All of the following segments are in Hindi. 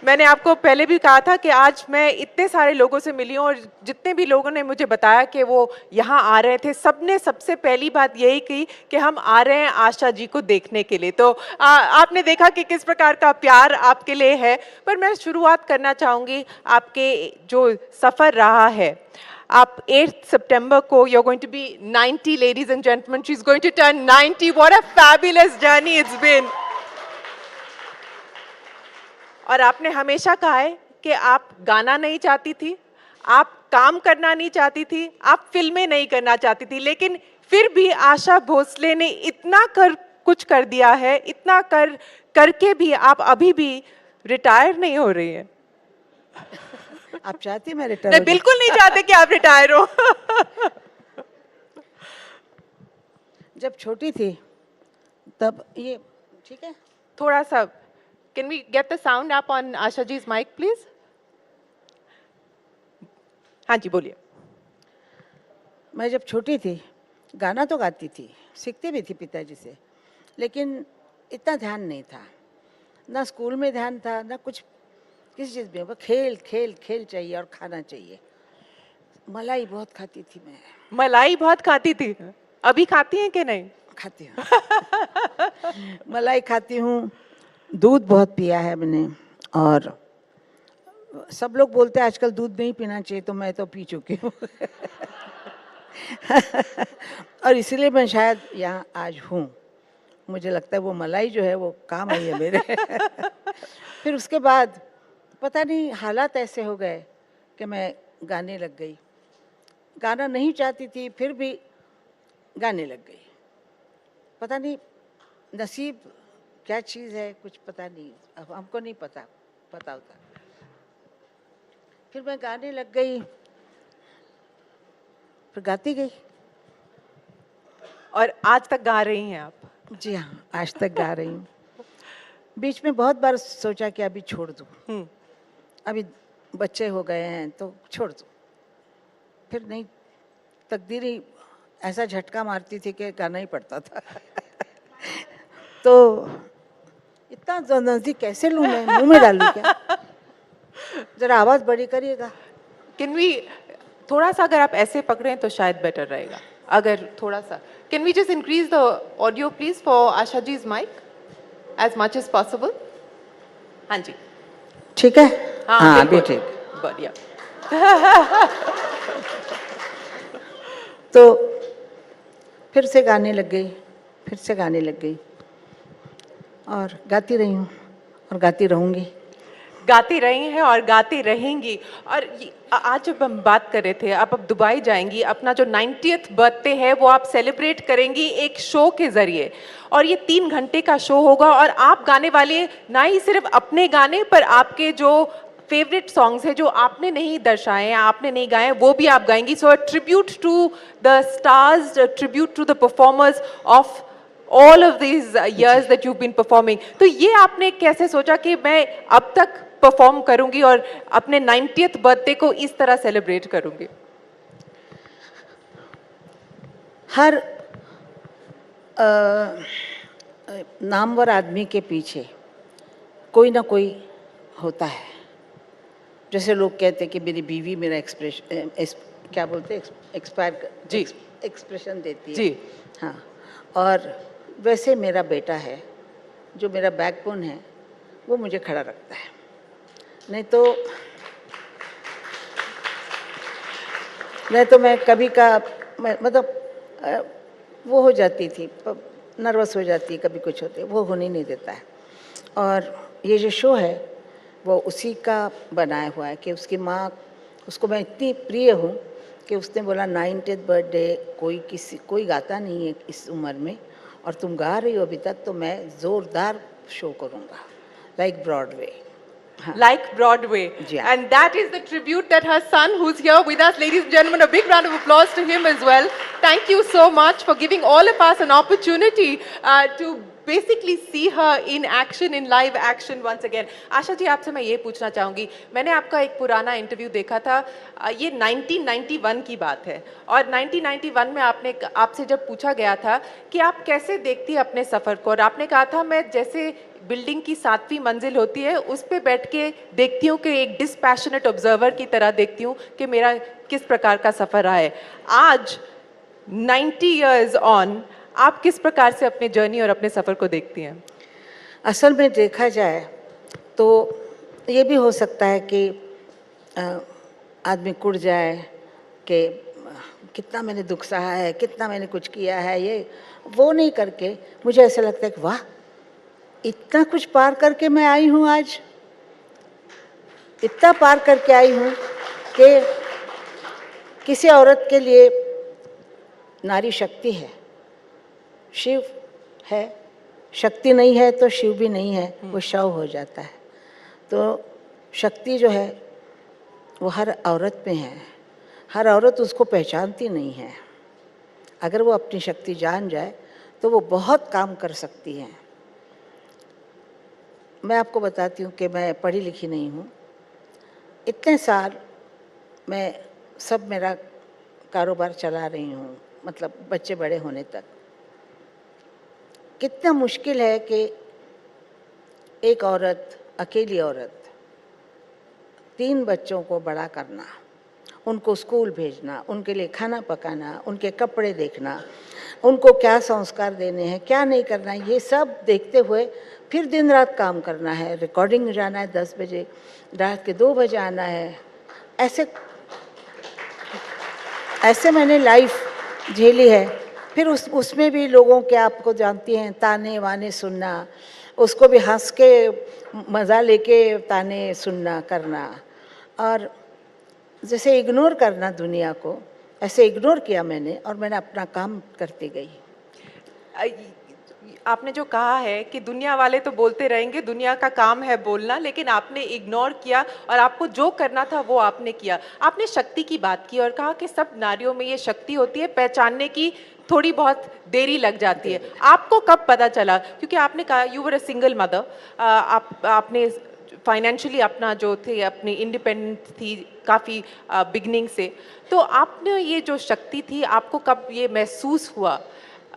मैंने आपको पहले भी कहा था कि आज मैं इतने सारे लोगों से मिली हूँ और जितने भी लोगों ने मुझे बताया कि वो यहाँ आ रहे थे, सबने सबसे पहली बात यही की कि हम आ रहे हैं आशा जी को देखने के लिए। तो आपने देखा कि किस प्रकार का प्यार आपके लिए है। पर मैं शुरुआत करना चाहूँगी आपके जो सफ़र रहा है। आप 8 सितंबर को you're going to be 90, ladies and gentlemen. She's going to turn 90. What a fabulous journey it's been. और आपने हमेशा कहा है कि आप गाना नहीं चाहती थी, आप काम करना नहीं चाहती थी, आप फिल्में नहीं करना चाहती थी, लेकिन फिर भी आशा भोसले ने इतना कुछ कर दिया है, इतना करके भी आप अभी भी रिटायर नहीं हो रही हैं। आप चाहती मैं रिटायर? नहीं, बिल्कुल नहीं चाहते कि आप रिटायर हो। जब छोटी थी तब ये ठीक है, थोड़ा सा can we get the sound up on Asha ji's mic please? हाँ जी बोलिए। मैं जब छोटी थी गाना तो गाती थी, सीखती भी थी पिताजी से, लेकिन इतना ध्यान नहीं था, ना स्कूल में ध्यान था, ना कुछ किसी चीज़ में। वो खेल खेल खेल चाहिए और खाना चाहिए। मलाई बहुत खाती थी मैं। मलाई बहुत खाती थी, अभी खाती हैं कि नहीं? खाती हूँ। मलाई खाती हूँ, दूध बहुत पिया है मैंने, और सब लोग बोलते हैं आजकल दूध नहीं पीना चाहिए, तो मैं तो पी चुकी हूँ। और इसीलिए मैं शायद यहाँ आज हूँ। मुझे लगता है वो मलाई जो है वो काम आई है मेरे। फिर उसके बाद पता नहीं हालात ऐसे हो गए कि मैं गाने लग गई। गाना नहीं चाहती थी, फिर भी गाने लग गई। पता नहीं नसीब क्या चीज़ है, कुछ पता नहीं, अब हमको नहीं पता होता। फिर मैं गाने लग गई, फिर गाती गई, और आज तक गा रही हैं आप? जी हाँ, आज तक गा रही हूँ। बीच में बहुत बार सोचा कि अभी छोड़ दूँ, अभी बच्चे हो गए हैं तो छोड़ दूँ, फिर नहीं, तकदीर ही ऐसा झटका मारती थी कि गाना ही पड़ता था। तो इतना नज़दीक कैसे लूँ मैं, मुंह में डालूँ क्या? जरा आवाज़ बड़ी करिएगा। कैन वी थोड़ा सा, अगर आप ऐसे पकड़ें तो शायद बेटर रहेगा, अगर थोड़ा सा। Can we just increase the audio please for Asha ji's mic as much as possible? हाँ जी, ठीक है। हाँ अभी बिल्कुल। ठीक, बढ़िया। तो फिर से गाने लग गई, फिर से गाने लग गई, और गाती रही हूँ और गाती रहूँगी। गाती रही हैं और गाती रहेंगी। और आज जब हम बात कर रहे थे, आप अब दुबई जाएंगी, अपना जो 90th बर्थडे है वो आप सेलिब्रेट करेंगी एक शो के ज़रिए, और ये 3 घंटे का शो होगा, और आप गाने वाले ना ही सिर्फ अपने गाने, पर आपके जो फेवरेट सॉन्ग्स हैं जो आपने नहीं दर्शाए हैं, आपने नहीं गाए, वो भी आप गाएंगी। So a tribute to the stars, tribute to the performers of all of these years that you've been performing. तो ये आपने कैसे सोचा कि मैं अब तक परफॉर्म करूंगी और अपने 90th बर्थडे को इस तरह सेलिब्रेट करूंगी? हर नामवर आदमी के पीछे कोई ना कोई होता है। जैसे लोग कहते हैं कि मेरी बीवी मेरा एक्सप्रेशन क्या बोलते हैं, एक्सपायर जी, एक्सप्रेशन देती है जी। हाँ, और वैसे मेरा बेटा है जो मेरा बैकबोन है, वो मुझे खड़ा रखता है। नहीं तो मैं कभी का मतलब वो हो जाती थी, नर्वस हो जाती, कभी कुछ होते, वो होने नहीं देता है। और ये जो शो है वो उसी का बनाया हुआ है कि उसकी माँ, उसको मैं इतनी प्रिय हूँ कि उसने बोला 90th बर्थडे कोई गाता नहीं है इस उम्र में, और तुम गा रही हो अभी तक, तो मैं ज़ोरदार शो करूँगा, like Broadway. Like Broadway. Yeah. And that is the tribute that her son, who's here with us, ladies and gentlemen, a big round of applause to him as well. Thank you so much for giving all of us an opportunity to basically see her in action, in live action once again. Asha ji, आपसे मैं ये पूछना चाहूँगी, मैंने आपका एक पुराना इंटरव्यू देखा था, ये 1991 की बात है, और 1991 में आपसे जब पूछा गया था कि आप कैसे देखती अपने सफ़र को, और आपने कहा था मैं जैसे बिल्डिंग की 7वीं मंजिल होती है, उस पे बैठ के देखती हूँ कि एक डिस्पैशनेट ऑब्जर्वर की तरह देखती हूँ कि मेरा किस प्रकार का सफ़र रहा है। आज 90 इयर्स ऑन आप किस प्रकार से अपने जर्नी और अपने सफ़र को देखती हैं? असल में देखा जाए तो ये भी हो सकता है कि अ, आदमी कुढ़ जाए कि कितना मैंने दुख सहा है, कितना मैंने कुछ किया है, ये वो नहीं करके मुझे ऐसा लगता है कि वाह, इतना कुछ पार करके मैं आई हूँ आज, इतना पार करके आई हूँ कि किसी औरत के लिए नारी शक्ति है, शिव है, शक्ति नहीं है तो शिव भी नहीं है, वो शव हो जाता है। तो शक्ति जो है वो हर औरत में है, हर औरत उसको पहचानती नहीं है। अगर वो अपनी शक्ति जान जाए तो वो बहुत काम कर सकती है। मैं आपको बताती हूँ कि मैं पढ़ी लिखी नहीं हूँ। इतने साल मैं सब मेरा कारोबार चला रही हूँ, मतलब बच्चे बड़े होने तक। कितना मुश्किल है कि एक औरत, अकेली औरत, 3 बच्चों को बड़ा करना, उनको स्कूल भेजना, उनके लिए खाना पकाना, उनके कपड़े देखना, उनको क्या संस्कार देने हैं, क्या नहीं करना है, ये सब देखते हुए फिर दिन रात काम करना है। रिकॉर्डिंग जाना है 10 बजे, रात के 2 बजे आना है। ऐसे मैंने लाइफ झेली है। फिर उसमें भी लोगों के, आपको जानती हैं, ताने वाने सुनना, उसको भी हंस के मज़ा लेके ताने सुनना करना, और जैसे इग्नोर करना दुनिया को, ऐसे इग्नोर किया मैंने और मैंने अपना काम करती गई। आपने जो कहा है कि दुनिया वाले तो बोलते रहेंगे, दुनिया का काम है बोलना, लेकिन आपने इग्नोर किया और आपको जो करना था वो आपने किया। आपने शक्ति की बात की और कहा कि सब नारियों में ये शक्ति होती है, पहचानने की थोड़ी बहुत देरी लग जाती है। आपको कब पता चला? क्योंकि आपने कहा you were a single mother, आपने फाइनेंशियली अपना जो थे अपनी इंडिपेंडेंट थी काफ़ी बिगनिंग से, तो आपने ये जो शक्ति थी, आपको कब ये महसूस हुआ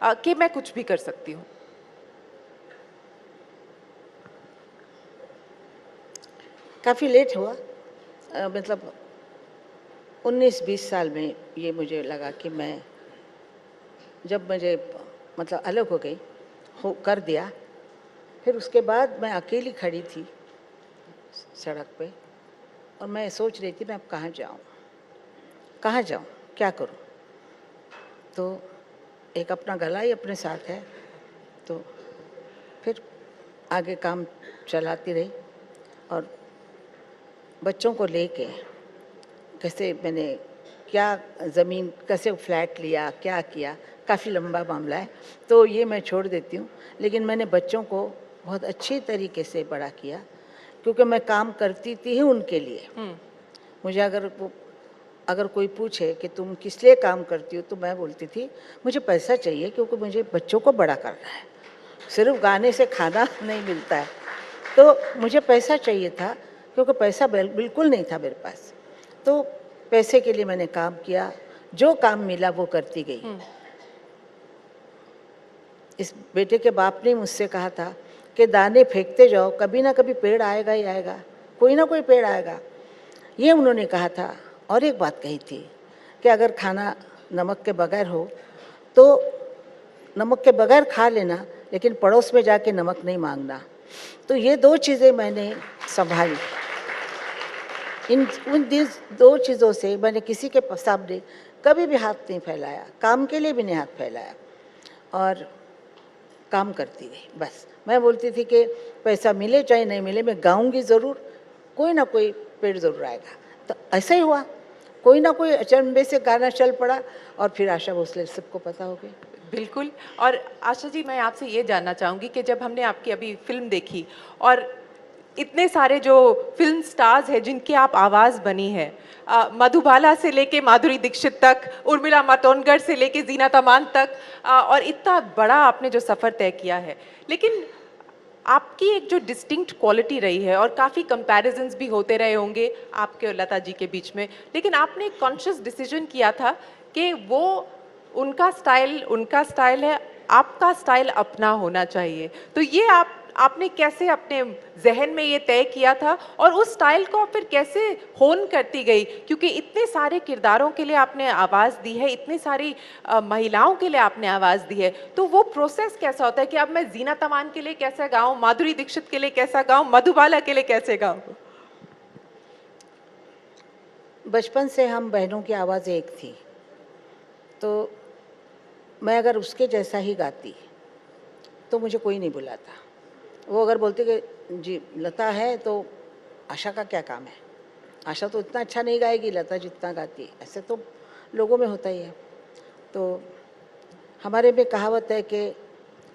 कि मैं कुछ भी कर सकती हूँ? काफ़ी लेट हुआ, मतलब 19-20 साल में ये मुझे लगा कि मैं, जब मुझे मतलब अलग हो गई, हो कर दिया, फिर उसके बाद मैं अकेली खड़ी थी सड़क पे और मैं सोच रही थी मैं अब कहाँ जाऊँ, कहाँ जाऊँ, क्या करूँ। तो एक अपना गला ही अपने साथ है, तो फिर आगे काम चलाती रही और बच्चों को लेके कैसे मैंने क्या ज़मीन, कैसे फ्लैट लिया, क्या किया, काफ़ी लंबा मामला है, तो ये मैं छोड़ देती हूँ। लेकिन मैंने बच्चों को बहुत अच्छी तरीके से बड़ा किया, क्योंकि मैं काम करती थी ही उनके लिए। मुझे अगर कोई पूछे कि तुम किस लिए काम करती हो, तो मैं बोलती थी मुझे पैसा चाहिए, क्योंकि मुझे बच्चों को बड़ा करना है, सिर्फ गाने से खाना नहीं मिलता है, तो मुझे पैसा चाहिए था, क्योंकि पैसा बिल्कुल नहीं था मेरे पास। तो पैसे के लिए मैंने काम किया, जो काम मिला वो करती गई। इस बेटे के बाप ने मुझसे कहा था कि दाने फेंकते जाओ, कभी ना कभी पेड़ आएगा ही आएगा, कोई ना कोई पेड़ आएगा, ये उन्होंने कहा था। और एक बात कही थी कि अगर खाना नमक के बगैर हो तो नमक के बगैर खा लेना, लेकिन पड़ोस में जाके नमक नहीं मांगना। तो ये 2 चीज़ें मैंने संभाली। उन 2 चीज़ों से मैंने किसी के सामने कभी भी हाथ नहीं फैलाया, काम के लिए भी नहीं हाथ फैलाया, और काम करती गई। बस मैं बोलती थी कि पैसा मिले चाहे नहीं मिले, मैं गाऊंगी ज़रूर, कोई ना कोई पेड़ ज़रूर आएगा। तो ऐसा ही हुआ, कोई ना कोई अचंभे से गाना चल पड़ा और फिर आशा भोसले सबको पता हो गई। बिल्कुल। और आशा जी, मैं आपसे ये जानना चाहूँगी कि जब हमने आपकी अभी फ़िल्म देखी और इतने सारे जो फ़िल्म स्टार्स हैं जिनकी आप आवाज़ बनी है, मधुबाला से लेके माधुरी दीक्षित तक, उर्मिला मातोंडकर से लेके ज़ीनत अमान तक, और इतना बड़ा आपने जो सफ़र तय किया है, लेकिन आपकी एक जो डिस्टिंक्ट क्वालिटी रही है, और काफ़ी कंपैरिजन्स भी होते रहे होंगे आपके और लता जी के बीच में, लेकिन आपने एक कॉन्शियस डिसीजन किया था कि वो उनका स्टाइल है, आपका स्टाइल अपना होना चाहिए। तो ये आपने कैसे अपने जहन में ये तय किया था और उस स्टाइल को आप फिर कैसे होन करती गई, क्योंकि इतने सारे किरदारों के लिए आपने आवाज़ दी है, इतनी सारी महिलाओं के लिए आपने आवाज़ दी है, तो वो प्रोसेस कैसा होता है कि अब मैं जीना तमान के लिए कैसे गाऊं, माधुरी दीक्षित के लिए कैसा गाऊं, मधुबाला के लिए कैसे गाऊं? बचपन से हम बहनों की आवाज़ एक थी, तो मैं अगर उसके जैसा ही गाती तो मुझे कोई नहीं बुलाता। वो अगर बोलते कि जी लता है तो आशा का क्या काम है, आशा तो इतना अच्छा नहीं गाएगी लता जितना गाती है, ऐसे तो लोगों में होता ही है। तो हमारे में कहावत है कि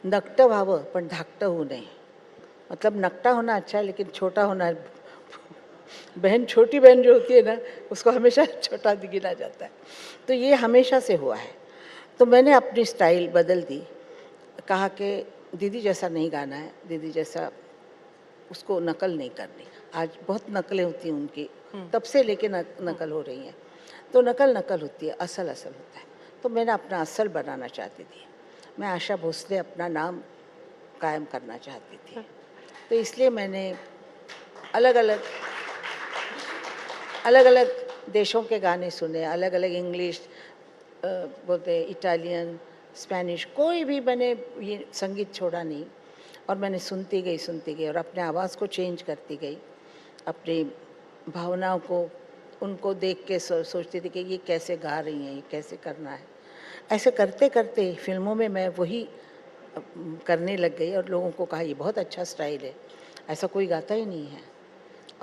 नकटं व्हावं पण धाकटं होऊ नये, मतलब नकटा होना अच्छा है लेकिन छोटा होना, बहन छोटी बहन जो होती है ना उसको हमेशा छोटा गिना जाता है। तो ये हमेशा से हुआ है। तो मैंने अपनी स्टाइल बदल दी, कहा कि दीदी जैसा नहीं गाना है, दीदी जैसा उसको नकल नहीं करनी। आज बहुत नकलें होती हैं उनकी, तब से लेके नकल हो रही हैं। तो नकल नकल होती है, असल असल होता है। तो मैंने अपना असल बनाना चाहती थी। मैं आशा भोसले अपना नाम कायम करना चाहती थी। तो इसलिए मैंने अलग अलग देशों के गाने सुने, अलग अलग इंग्लिश बोलते हैं, इटालियन, स्पेनिश, कोई भी मैंने ये संगीत छोड़ा नहीं। और मैंने सुनती गई और अपने आवाज़ को चेंज करती गई, अपनी भावनाओं को उनको देख के सोचती थी कि ये कैसे गा रही हैं, ये कैसे करना है। ऐसे करते करते फिल्मों में मैं वही करने लग गई और लोगों को कहा ये बहुत अच्छा स्टाइल है, ऐसा कोई गाता ही नहीं है।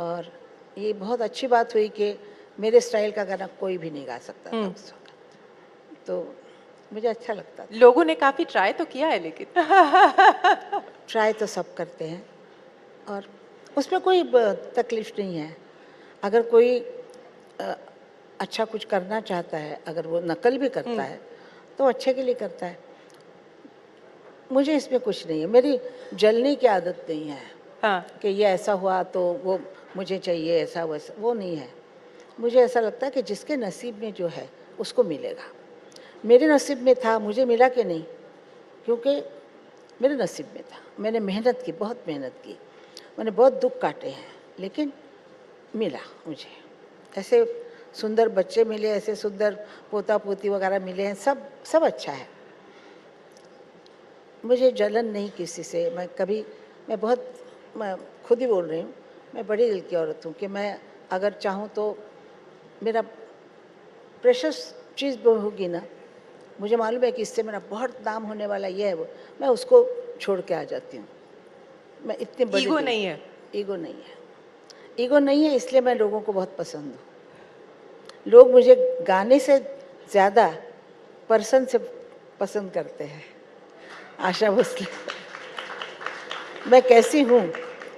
और ये बहुत अच्छी बात हुई कि मेरे स्टाइल का गाना कोई भी नहीं गा सकता था उस वक्त, तो मुझे अच्छा लगता था। लोगों ने काफी ट्राई तो किया है लेकिन ट्राई तो सब करते हैं और उसमें कोई तकलीफ नहीं है। अगर कोई अच्छा कुछ करना चाहता है, अगर वो नकल भी करता है तो अच्छे के लिए करता है। मुझे इसमें कुछ नहीं है, मेरी जलने की आदत नहीं है। हाँ। कि ये ऐसा हुआ तो वो मुझे चाहिए, ऐसा वैसा, वो नहीं है। मुझे ऐसा लगता है कि जिसके नसीब में जो है उसको मिलेगा। मेरे नसीब में था, मुझे मिला कि नहीं, क्योंकि मेरे नसीब में था। मैंने मेहनत की, बहुत मेहनत की, मैंने बहुत दुख काटे हैं, लेकिन मिला मुझे। ऐसे सुंदर बच्चे मिले, ऐसे सुंदर पोता पोती वगैरह मिले हैं, सब अच्छा है। मुझे जलन नहीं किसी से। मैं खुद ही बोल रही हूँ, मैं बड़ी दिल की औरत हूँ कि मैं अगर चाहूँ तो मेरा प्रेशस चीज़ वो होगी ना, मुझे मालूम है कि इससे मेरा बहुत नाम होने वाला ये है, वो मैं उसको छोड़ के आ जाती हूँ। मैं इतनी बड़ी ईगो नहीं है। ईगो नहीं है, ईगो नहीं है, इसलिए मैं लोगों को बहुत पसंद हूँ। लोग मुझे गाने से ज़्यादा पर्सन से पसंद करते हैं। आशा भोसले मैं कैसी हूँ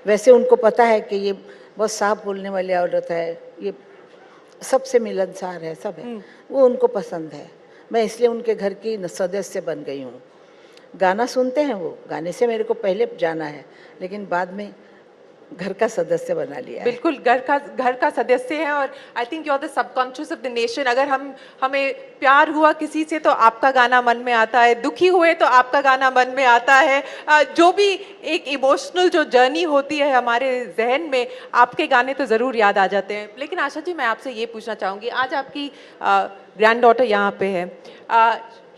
वैसे उनको पता है कि ये बहुत साफ बोलने वाली औरत है, ये सबसे मिलनसार है, सब है, वो उनको पसंद है। मैं इसलिए उनके घर की सदस्य बन गई हूँ। गाना सुनते हैं वो, गाने से मेरे को पहले जाना है, लेकिन बाद में घर का सदस्य बना लिया है। बिल्कुल घर का सदस्य है। और I think you are the subconscious of the nation. अगर हमें प्यार हुआ किसी से तो आपका गाना मन में आता है, दुखी हुए तो आपका गाना मन में आता है, जो भी एक इमोशनल जो जर्नी होती है हमारे जहन में, आपके गाने तो ज़रूर याद आ जाते हैं। लेकिन आशा जी, मैं आपसे ये पूछना चाहूँगी, आज आपकी ग्रैंड डॉटर यहाँ पे है,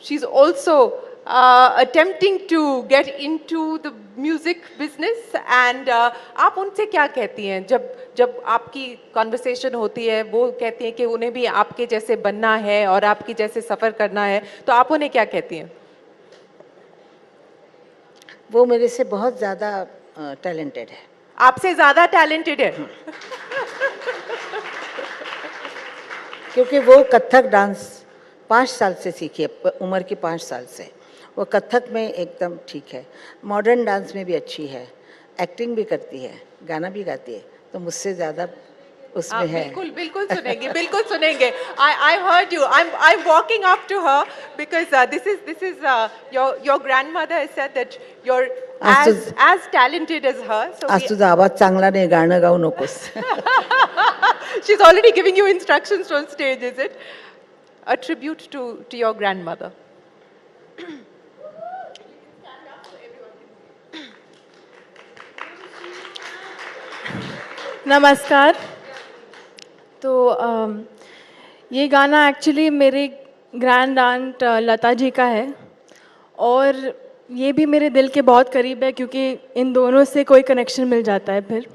she is also attempting to get into the music business and आप उनसे क्या कहती हैं जब आपकी कॉन्वर्सेशन होती है, वो कहती हैं कि उन्हें भी आपके जैसे बनना है और आपकी जैसे सफ़र करना है, तो आप उन्हें क्या कहती हैं? वो मेरे से बहुत ज़्यादा टैलेंटेड है। आपसे ज़्यादा टैलेंटेड है? क्योंकि वो कथक डांस 5 साल से सीखी है, उम्र की 5 साल से। वो कथक में एकदम ठीक है, मॉडर्न डांस में भी अच्छी है, एक्टिंग भी करती है, गाना भी गाती है, तो मुझसे ज़्यादा उसमें है। बिल्कुल सुनेंगे। I heard you. I'm walking up to her because this is your grandmother has said that you're as talented as her. आज तुझा आवाज चांगला नाही, गाणं गाऊ नकोस. She's already giving you instructions on stage, is it? A tribute to your grandmother. नमस्कार। तो ये गाना एक्चुअली मेरे ग्रैंड आंट लता जी का है और ये भी मेरे दिल के बहुत करीब है क्योंकि इन दोनों से कोई कनेक्शन मिल जाता है फिर।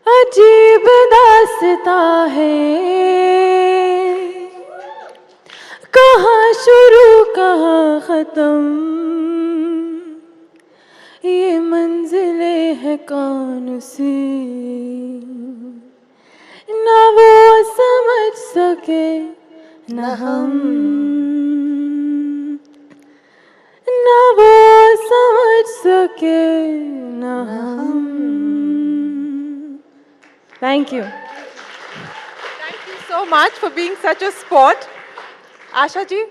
अजीब दास्तां है, कहाँ शुरू कहाँ ख़त्म, ये मंजिलें हैं कौन सी, ना वो समझ सके न हम, ना वो समझ सके न हम। Thank you. Thank you so much for being such a sport. Asha ji,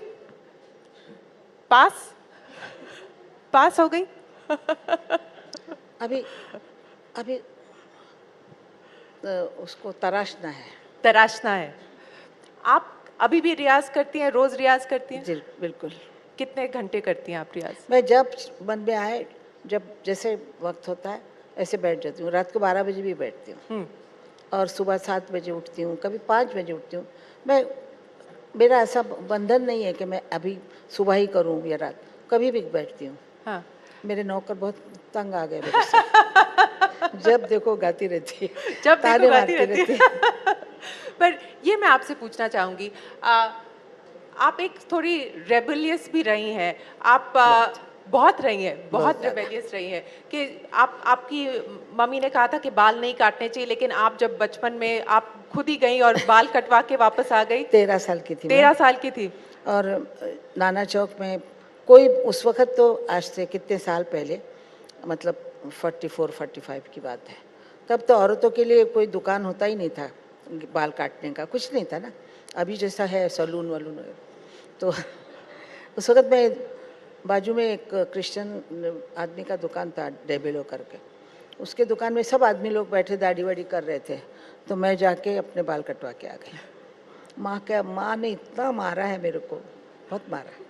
पास हो गई? अभी अभी उसको तराशना है। तराशना है। आप अभी भी रियाज करती हैं, रोज रियाज करती हैं? जी बिल्कुल। कितने घंटे करती हैं आप रियाज? मैं जब मन में आए, जब जैसे वक्त होता है ऐसे बैठ जाती हूँ। रात को 12 बजे भी बैठती हूँ और सुबह 7 बजे उठती हूँ, कभी 5 बजे उठती हूँ। मेरा ऐसा बंधन नहीं है कि मैं अभी सुबह ही करूँ या रात, कभी भी बैठती हूँ। हाँ। मेरे नौकर बहुत तंग आ गए मेरे से। जब देखो गाती रहती है, जब देखो ताने गाती मारती रहती है। पर ये मैं आपसे पूछना चाहूंगी, आप एक थोड़ी रेबेलियस भी रही हैं। आप बहुत रही हैं, बहुत रेबेलियस रही हैं कि आपकी मम्मी ने कहा था कि बाल नहीं काटने चाहिए, लेकिन आप जब बचपन में आप खुद ही गई और बाल कटवा के वापस आ गई। 13 साल की थी 13 साल की थी। और नाना चौक में कोई उस वक्त, तो आज से कितने साल पहले, मतलब 44-45 की बात है, तब तो औरतों के लिए कोई दुकान होता ही नहीं था बाल काटने का, कुछ नहीं था ना। अभी जैसा है सैलून वालून। तो उस वक्त मैं बाजू में एक क्रिश्चियन आदमी का दुकान था, डेबेलो करके, उसके दुकान में सब आदमी लोग बैठे दाढ़ी वाड़ी कर रहे थे, तो मैं जाके अपने बाल कटवा के आ गई। माँ ने इतना मारा है मेरे को, बहुत मारा है।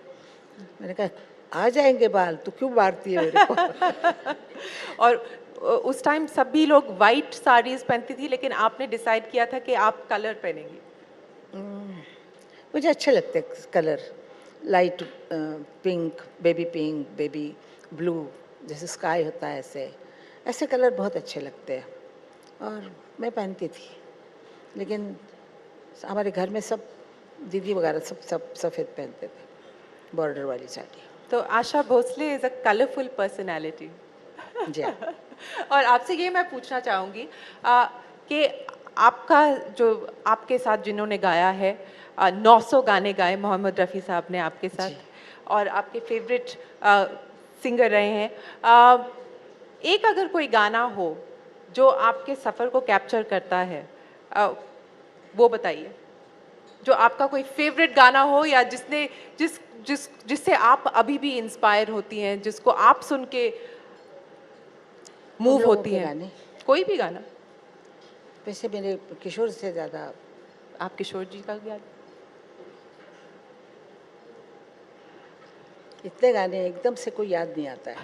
मैंने कहा आ जाएंगे बाल, तू क्यों मारती है मेरे को। और उस टाइम सभी लोग वाइट साड़ीज पहनती थी, लेकिन आपने डिसाइड किया था कि आप कलर पहनेंगी। मुझे अच्छे लगते colour, light pink, baby blue, जैसे स्काई होता है, ऐसे कलर बहुत अच्छे लगते हैं और मैं पहनती थी। लेकिन हमारे घर में सब दीदी वगैरह सब सफ़ेद पहनते थे, बॉर्डर वाली साड़ी। तो Asha Bhosle is a colourful personality. जी हाँ। और आपसे ये मैं पूछना चाहूँगी कि आपका जो आपके साथ जिन्होंने गाया है, 900 गाने गाए मोहम्मद रफ़ी साहब ने आपके साथ, और आपके फेवरेट सिंगर रहे हैं। एक अगर कोई गाना हो जो आपके सफ़र को कैप्चर करता है, वो बताइए। जो आपका कोई फेवरेट गाना हो, या जिससे आप अभी भी इंस्पायर होती हैं, जिसको आप सुन के मूव होती हैं। कोई भी गाना। वैसे मेरे किशोर से ज़्यादा आप किशोर जी का याद? इतने गाने एकदम से कोई याद नहीं आता है,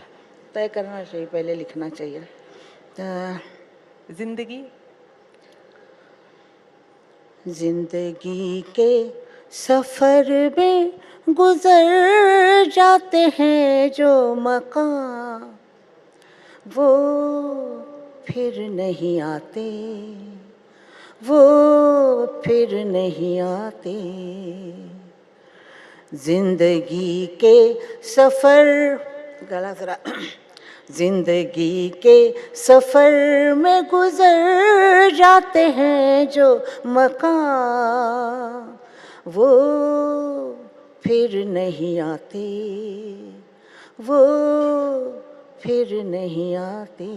तय करना चाहिए, पहले लिखना चाहिए। जिंदगी के सफ़र में गुजर जाते हैं जो मकाम, वो फिर नहीं आते, वो फिर नहीं आते। जिंदगी के सफ़र, गला जरा, जिंदगी के सफ़र में गुजर जाते हैं जो मकाम, वो फिर नहीं आते, वो फिर नहीं आते।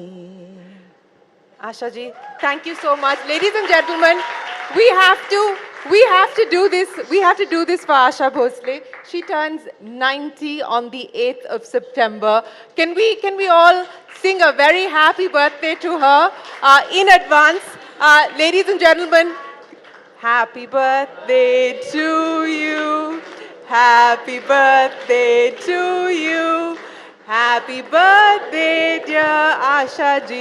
Asha ji, thank you so much. Ladies and gentlemen, we have to do this for Asha Bhosle. She turns 90 on the 8th of September. Can we all sing a very happy birthday to her in advance? Ladies and gentlemen, happy birthday to you. Happy birthday to you. Happy birthday, dear Asha ji.